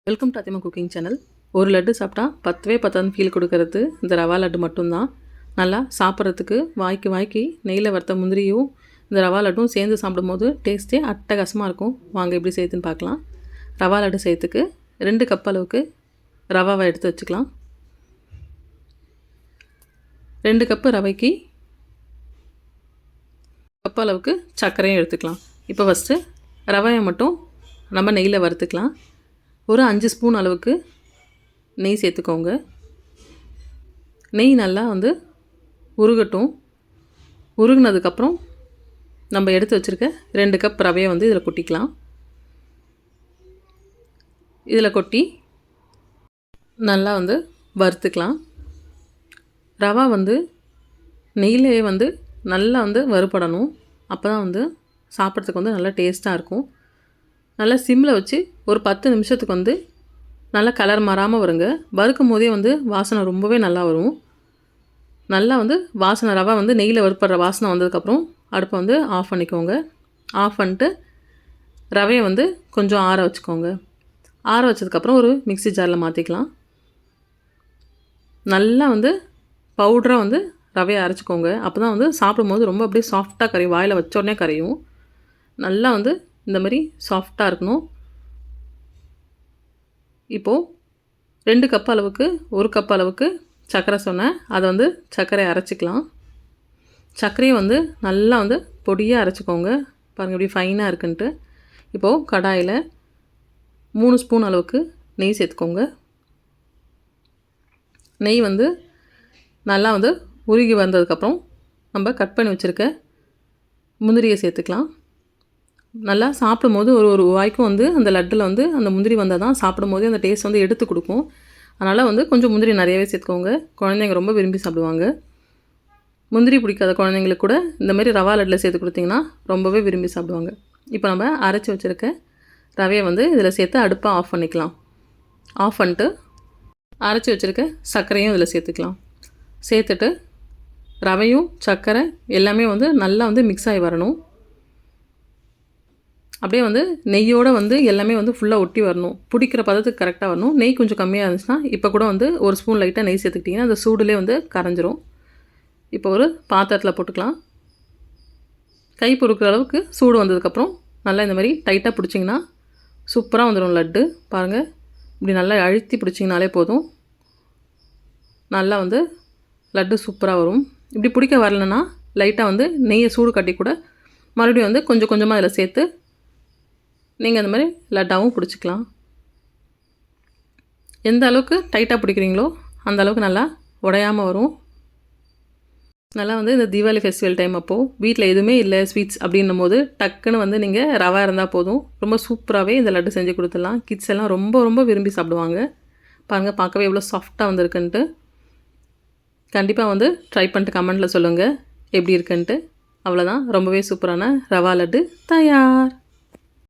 Welcome to Athima cooking channel. ஒரு லட்டு சாப்பிட்டா பத்தவே பத்தாதுன்னு ஃபீல் கொடுக்கறது இந்த ரவா லட்டு மட்டும்தான். நல்லா சாப்பிட்றதுக்கு வாய்க்கு நெய்யில் வறுத்த முந்திரியும் இந்த ரவா லட்டும் சேர்ந்து சாப்பிடும்போது டேஸ்ட்டே அட்டகாசமாக இருக்கும். வாங்க எப்படி செய்யுதுன்னு பார்க்கலாம். ரவா லட்டு செய்யறதுக்கு 2 கப் அளவுக்கு ரவாவை எடுத்து வச்சுக்கலாம். 2 கப்பு ரவைக்கு கப் அளவுக்கு சர்க்கரையும் எடுத்துக்கலாம். இப்போ ஃபஸ்ட்டு ரவையை மட்டும் நம்ம நெய்யில் வறுத்துக்கலாம். ஒரு 5 ஸ்பூன் அளவுக்கு நெய் சேர்த்துக்கோங்க. நெய் நல்லா உருகட்டும். உருகினதுக்கப்புறம் நம்ம எடுத்து வச்சுருக்க 2 கப் ரவையை இதில் கொட்டிக்கலாம். இதில் கொட்டி நல்லா வறுத்துக்கலாம். ரவா நெய்யிலே நல்லா வறுபடணும். அப்போ தான் சாப்பிட்றதுக்கு நல்லா டேஸ்ட்டாக இருக்கும். நல்லா சிம்மில் வச்சு ஒரு 10 நிமிஷத்துக்கு நல்லா கலர் மாறாமல் வருங்க. வறுக்கும் போதே வாசனை ரொம்பவே நல்லா வரும். நல்லா வாசனை ரவா நெய்யில் வறுப்படுற வாசனை வந்ததுக்கப்புறம் அடுப்பை ஆஃப் பண்ணிக்கோங்க. ஆஃப் பண்ணிட்டு ரவையை கொஞ்சம் ஆற வச்சுக்கோங்க. ஆற வச்சதுக்கப்புறம் ஒரு மிக்ஸி ஜாரில் மாற்றிக்கலாம். நல்லா பவுடராக ரவையை அரைச்சிக்கோங்க. அப்போ தான் சாப்பிடும்போது ரொம்ப அப்படியே சாஃப்டாக கரையும். வாயில் வச்ச உடனே கரையும். நல்லா இந்த மாதிரி சாஃப்டாக இருக்கணும். இப்போது 2 கப் அளவுக்கு 1 கப் அளவுக்கு சர்க்கரை சொன்னேன். அதை சர்க்கரையை அரைச்சிக்கலாம். சர்க்கரையை நல்லா பொடியாக அரைச்சிக்கோங்க. பாருங்கள் எப்படி ஃபைனாக இருக்குன்ட்டு. இப்போது கடாயில் 3 ஸ்பூன் அளவுக்கு நெய் சேர்த்துக்கோங்க. நெய் நல்லா உருகி வந்ததுக்கப்புறம் நம்ம கட் பண்ணி வச்சுருக்க முந்திரியை சேர்த்துக்கலாம். நல்லா சாப்பிடும்போது ஒரு வாய்க்கும் அந்த லட்டில் அந்த முந்திரி வந்தால் தான் சாப்பிடும்போது அந்த டேஸ்ட் எடுத்து கொடுக்கும். அதனால் கொஞ்சம் முந்திரி நிறையவே சேர்த்துக்கோங்க. குழந்தைங்க ரொம்ப விரும்பி சாப்பிடுவாங்க. முந்திரி பிடிக்காத குழந்தைங்களுக்கு கூட இந்த மாதிரி ரவா லட்டில் சேர்த்து கொடுத்திங்கன்னா ரொம்பவே விரும்பி சாப்பிடுவாங்க. இப்போ நம்ம அரைச்சி வச்சுருக்க ரவையை இதில் சேர்த்து அடுப்பை ஆஃப் பண்ணிக்கலாம். ஆஃப் பண்ணிட்டு அரைச்சி வச்சுருக்க சர்க்கரையும் இதில் சேர்த்துக்கலாம். சேர்த்துட்டு ரவையும் சர்க்கரை எல்லாமே நல்லா மிக்ஸ் ஆகி வரணும். அப்படியே நெய்யோடு எல்லாமே ஃபுல்லாக ஒட்டி வரணும். பிடிக்கிற பதத்துக்கு கரெக்டாக வரணும். நெய் கொஞ்சம் கம்மியாக இருந்துச்சுன்னா இப்போ கூட ஒரு ஸ்பூன் லைட்டாக நெய் சேர்த்துக்கிட்டிங்கன்னா அந்த சூடுலேயே கரைஞ்சிரும். இப்போ ஒரு பாத்திரத்தில் போட்டுக்கலாம். கை பொறுக்கிற அளவுக்கு சூடு வந்ததுக்கப்புறம் நல்லா இந்த மாதிரி டைட்டாக பிடிச்சிங்கன்னா சூப்பராக வந்துடும் லட்டு. பாருங்கள், இப்படி நல்லா அழுத்தி பிடிச்சிங்கனாலே போதும். நல்லா லட்டு சூப்பராக வரும். இப்படி பிடிக்க வரலன்னா லைட்டாக நெய்யை சூடு கட்டி கூட மறுபடியும் கொஞ்சம் கொஞ்சமாக இதில் சேர்த்து நீங்கள் அந்த மாதிரி லட்டாவும் பிடிச்சிக்கலாம். எந்த அளவுக்கு டைட்டாக பிடிக்கிறீங்களோ அந்த அளவுக்கு நல்லா உடையாமல் வரும். நல்லா இந்த தீபாவளி ஃபெஸ்டிவல் டைம் அப்போது வீட்டில் எதுவுமே இல்லை ஸ்வீட்ஸ் அப்படின்னும் போது டக்குன்னு நீங்கள் ரவா இருந்தால் போதும். ரொம்ப சூப்பராகவே இந்த லட்டு செஞ்சு கொடுத்துடலாம். கிட்ஸ் எல்லாம் ரொம்ப ரொம்ப விரும்பி சாப்பிடுவாங்க. பாருங்கள், பார்க்கவே எவ்வளோ சாஃப்டாக வந்திருக்குன்ட்டு. கண்டிப்பாக ட்ரை பண்ணிட்டு கமெண்ட்டில் சொல்லுங்கள் எப்படி இருக்குன்ட்டு. அவ்வளோதான், ரொம்பவே சூப்பரான ரவா லட்டு தயார்.